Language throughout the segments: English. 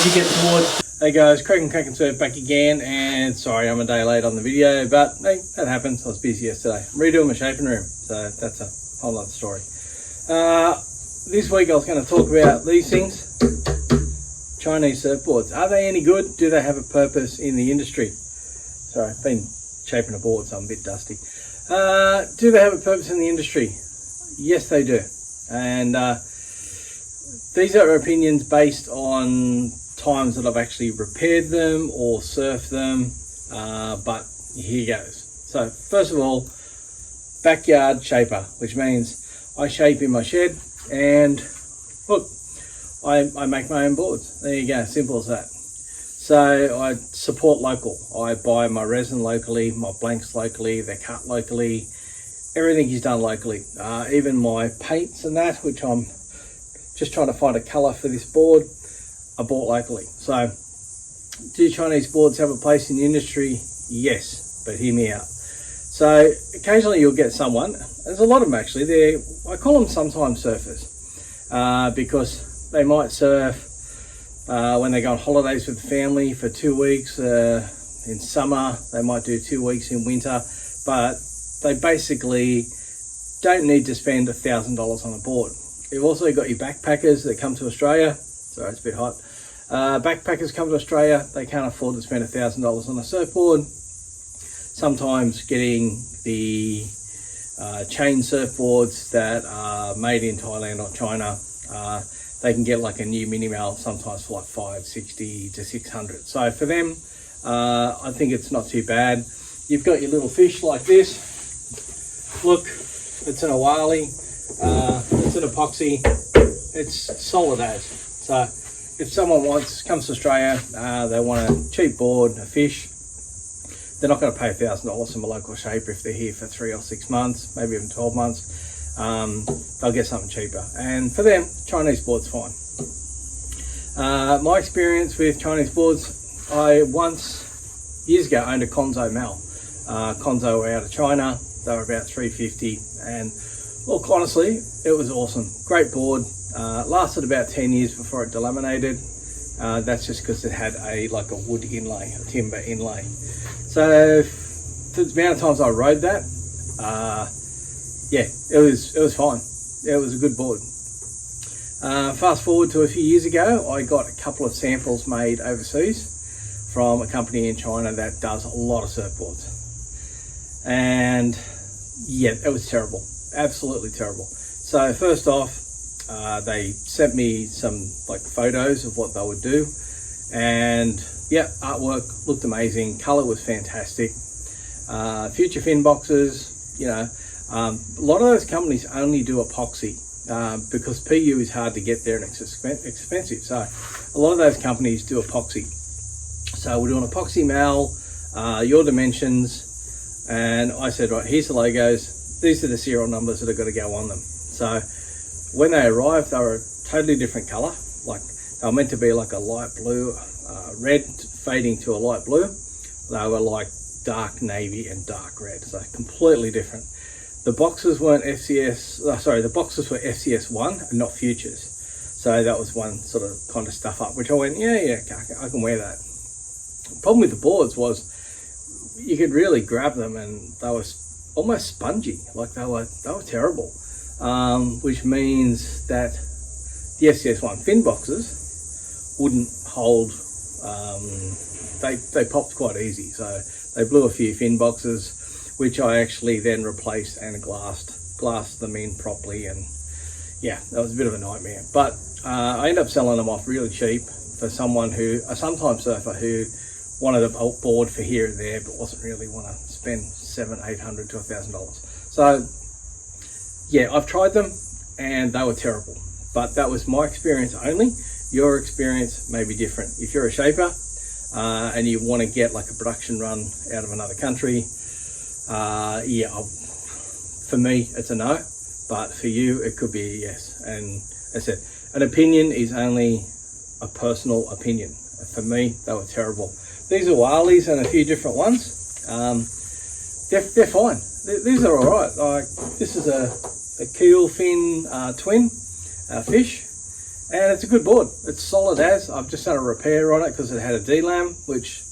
as you get towards. Hey guys, Crankin Surf back again, and sorry I'm a day late on the video, but hey, that happens. I was busy yesterday. I'm redoing my shaping room, so that's a whole other story. This week I was going to talk about these things. Chinese surfboards. Are they any good? Do they have a purpose in the industry? Sorry, I've been shaping a board, so I'm a bit dusty. Do they have a purpose in the industry? Yes, they do. And these are opinions based on times that I've actually repaired them or surfed them, but here goes. So first of all, backyard shaper, which means I shape in my shed, and look, I make my own boards. There you go, simple as that. So I support local. I buy my resin locally, my blanks locally, they're cut locally, everything is done locally. Even my paints and that, which I'm just trying to find a colour for this board, I bought locally. So do Chinese boards have a place in the industry? Yes, but hear me out. So occasionally you'll get someone, there's a lot of them actually, I call them sometime surfers, because they might surf when they go on holidays with the family for 2 weeks in summer. They might do 2 weeks in winter, but they basically don't need to spend $1,000 on a board. You've also got your backpackers that come to Australia. Sorry, it's a bit hot. Backpackers come to Australia, they can't afford to spend $1,000 on a surfboard. Sometimes getting the chain surfboards that are made in Thailand or China, they can get like a new minimal sometimes for like $560 to $600. So for them, I think it's not too bad. You've got your little fish like this. Look, it's an Awali, it's an epoxy, it's solid as. So if someone comes to Australia, they want a cheap board, a fish, they're not going to pay $1,000 from a local shaper if they're here for 3 or 6 months, maybe even 12 months. They'll get something cheaper. And for them, Chinese board's fine. My experience with Chinese boards, I once, years ago, owned a Konzo Mal. Konzo were out of China. They were about $350, and look, honestly, it was awesome. Great board. Lasted about 10 years before it delaminated. That's just because it had like a wood inlay, a timber inlay. So for the amount of times I rode that, yeah, it was fine. It was a good board. Fast forward to a few years ago, I got a couple of samples made overseas from a company in China that does a lot of surfboards. And yeah, it was terrible, absolutely terrible. So first off, they sent me some like photos of what they would do, and yeah, artwork looked amazing, color was fantastic. Future fin boxes, you know, a lot of those companies only do epoxy because PU is hard to get there and it's expensive. So a lot of those companies do epoxy. So we're doing epoxy mal, your dimensions, and I said, right, here's the logos, these are the serial numbers that are going to go on them. So when they arrived, they were a totally different color. Like they were meant to be like a light blue, red fading to a light blue. They were like dark navy and dark red, so completely different. The boxes weren't FCS, sorry, the boxes were FCS1 and not futures. So that was one sort of kind of stuff up, which I went, yeah, I can wear that. The problem with the boards was you could really grab them and they were almost spongy, like they were terrible. Which means that the FCS1 fin boxes wouldn't hold, they popped quite easy. So they blew a few fin boxes, which I actually then replaced and glassed them in properly, and yeah, that was a bit of a nightmare. But I ended up selling them off really cheap for someone a sometime surfer who wanted a board for here and there, but wasn't really want to spend $700, $800 to $1,000. So yeah, I've tried them and they were terrible, but that was my experience only. Your experience may be different. If you're a shaper and you want to get like a production run out of another country, yeah, for me it's a no, but for you it could be a yes. And as I said, an opinion is only a personal opinion. For me, they were terrible. These are Walis and a few different ones. They're fine. These are all right. Like this is a keel fin twin fish, and it's a good board. It's solid as. I've just done a repair on it because it had a D-lam, which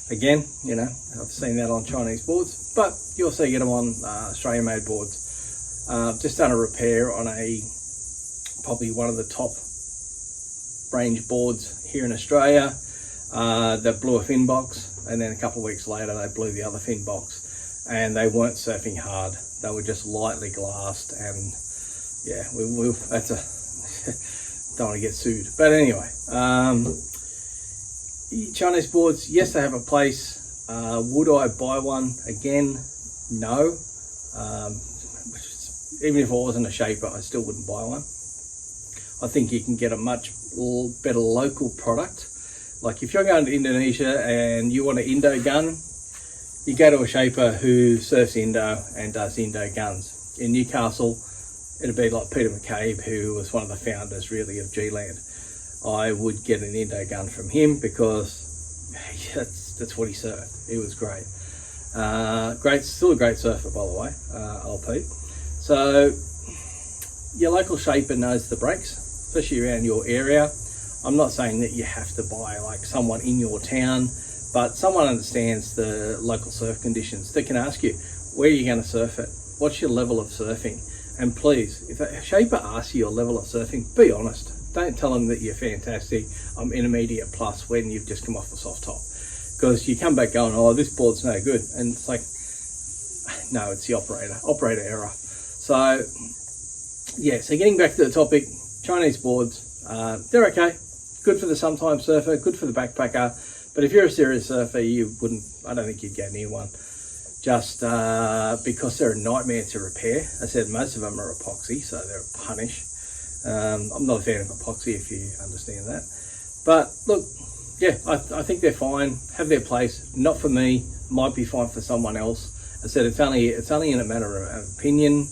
again, you know, I've seen that on Chinese boards, but you also get them on Australian made boards. Just done a repair on probably one of the top range boards here in Australia. They blew a fin box, and then a couple of weeks later they blew the other fin box, and they weren't surfing hard. They were just lightly glassed, and yeah, that's a don't want to get sued. But anyway, Chinese boards, yes, they have a place. Would I buy one again? No. Even if I wasn't a shaper, I still wouldn't buy one. I think you can get a much better local product. Like if you're going to Indonesia and you want an Indo gun, you go to a shaper who surfs Indo and does Indo guns. In Newcastle, it'd be like Peter McCabe, who was one of the founders really of G-Land. I would get an Indo gun from him because that's what he surfed. He was great. Still a great surfer, by the way, old Pete. So your local shaper knows the breaks, especially around your area. I'm not saying that you have to buy like someone in your town, but someone understands the local surf conditions. They can ask you, where are you going to surf it? What's your level of surfing? And please, if a shaper asks you your level of surfing, be honest. Don't tell them that you're fantastic, I'm intermediate plus, when you've just come off the soft top. Because you come back going, oh, this board's no good. And it's like, no, it's the operator error. So, yeah, so getting back to the topic, Chinese boards, they're okay. Good for the sometime surfer, good for the backpacker. But if you're a serious surfer, I don't think you'd go near one. Just because they're a nightmare to repair. I said most of them are epoxy, so they're a punish. I'm not a fan of epoxy, if you understand that. But look, yeah, I think they're fine, have their place. Not for me, might be fine for someone else. I said it's only in a matter of opinion,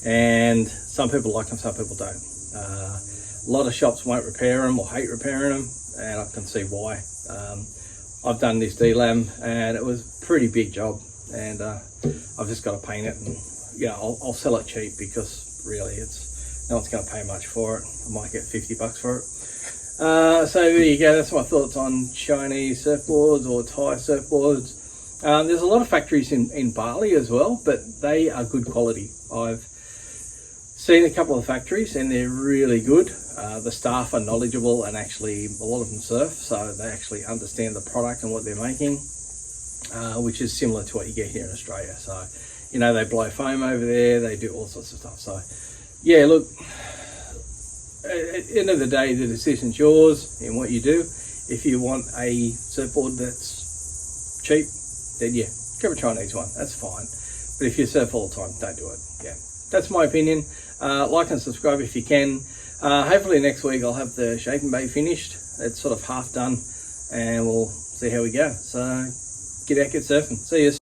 and some people like them, some people don't. A lot of shops won't repair them or hate repairing them, and I can see why. I've done this D-lam, and it was a pretty big job, and I've just got to paint it, and you know, I'll sell it cheap because really no one's going to pay much for it. I might get $50 for it. So there you go, that's my thoughts on Chinese surfboards or Thai surfboards. There's a lot of factories in Bali as well, but they are good quality. I've seen a couple of factories and they're really good. The staff are knowledgeable, and actually a lot of them surf, so they actually understand the product and what they're making, which is similar to what you get here in Australia. So, you know, they blow foam over there, they do all sorts of stuff. So, yeah, look, at the end of the day, the decision's yours in what you do. If you want a surfboard that's cheap, then yeah, grab a Chinese one, that's fine. But if you surf all the time, don't do it. Yeah, that's my opinion. Like and subscribe if you can. Hopefully next week I'll have the shaping bay finished. It's sort of half done, and we'll see how we go. So get out, get surfing. See you.